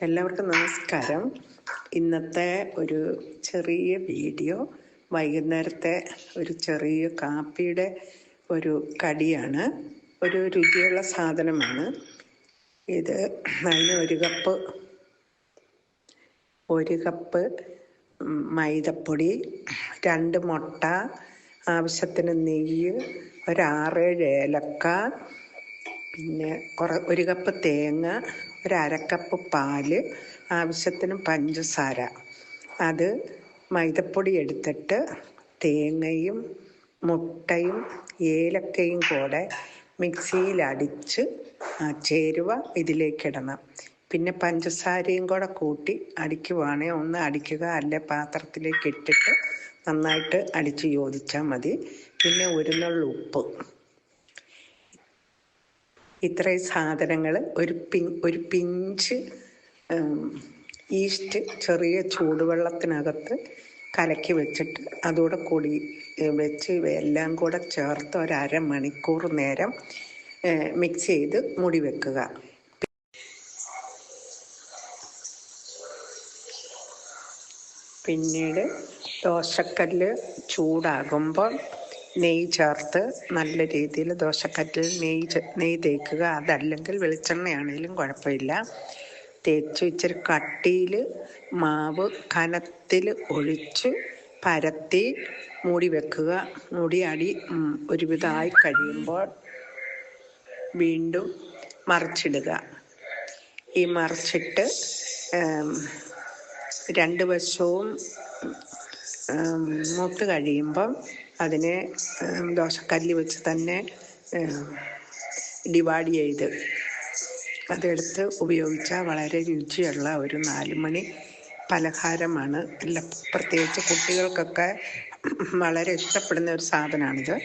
എല്ലാവർക്കും നമസ്കാരം. ഇന്നത്തെ ഒരു ചെറിയ വീഡിയോ വൈകുന്നേരത്തെ ഒരു ചെറിയ കാപ്പിയുടെ ഒരു കടിയാണ്. ഒരു രുചിയുള്ള സാധനമാണ് ഇത്. അതിന് ഒരു കപ്പ് മൈദപ്പൊടി, 2 മുട്ട, ആവശ്യത്തിന് നെയ്യ്, ഒരു 6-7 ഏലക്ക, പിന്നെ ഒരു കപ്പ് തേങ്ങ, ഒരു 1/2 കപ്പ് പാല്, ആവശ്യത്തിന് പഞ്ചസാര. അത് മൈദപ്പൊടി എടുത്തിട്ട് തേങ്ങയും മുട്ടയും ഏലക്കയും കൂടെ മിക്സിയിൽ അടിച്ച് ചേരുവ ഇതിലേക്കിടണം. പിന്നെ പഞ്ചസാരയും കൂടെ കൂട്ടി അടിക്കുവാണെങ്കിൽ ഒന്ന് അടിക്കുക, അല്ലെ പാത്രത്തിലേക്ക് ഇട്ടിട്ട് നന്നായിട്ട് അടിച്ച് യോജിച്ചാൽ മതി. പിന്നെ ഒരു ഉപ്പ്. ഇത്രയും സാധനങ്ങൾ, ഒരു പിഞ്ച് ഈസ്റ്റ് ചെറിയ ചൂടുവെള്ളത്തിനകത്ത് കലക്കി വെച്ചിട്ട് അതോടെ കൂടി വെച്ച് ഇവയെല്ലാം കൂടെ ചേർത്ത് ഒരു 1/2 മണിക്കൂർ നേരം മിക്സ് ചെയ്ത് മൂടി വെക്കുക. പിന്നീട് ദോശക്കല്ല് ചൂടാകുമ്പോൾ നെയ്യ് ചേർത്ത് നല്ല രീതിയിൽ ദോശക്കല്ലിൽ നെയ്യ് തേക്കുക. അതല്ലെങ്കിൽ വെളിച്ചെണ്ണയാണെങ്കിലും കുഴപ്പമില്ല. തേച്ച് ഇച്ചിരി കട്ടിയിൽ മാവ് കനത്തിൽ ഒഴിച്ച് പരത്തി മൂടി വെക്കുക. അടി ഒരുവിധമായി കഴിയുമ്പോൾ വീണ്ടും മറിച്ചിടുക. ഈ മറിച്ചിട്ട് 2 വശവും മൂത്ത് കഴിയുമ്പം അതിനെ ദോശക്കല്ല് വെച്ച് തന്നെ ഡിവൈഡ് ചെയ്ത് അതെടുത്ത് ഉപയോഗിച്ചാൽ വളരെ രുചിയുള്ള ഒരു 4 മണി പലഹാരമാണ്. പ്രത്യേകിച്ച് കുട്ടികൾക്കൊക്കെ വളരെ ഇഷ്ടപ്പെടുന്ന ഒരു സാധനമാണിത്.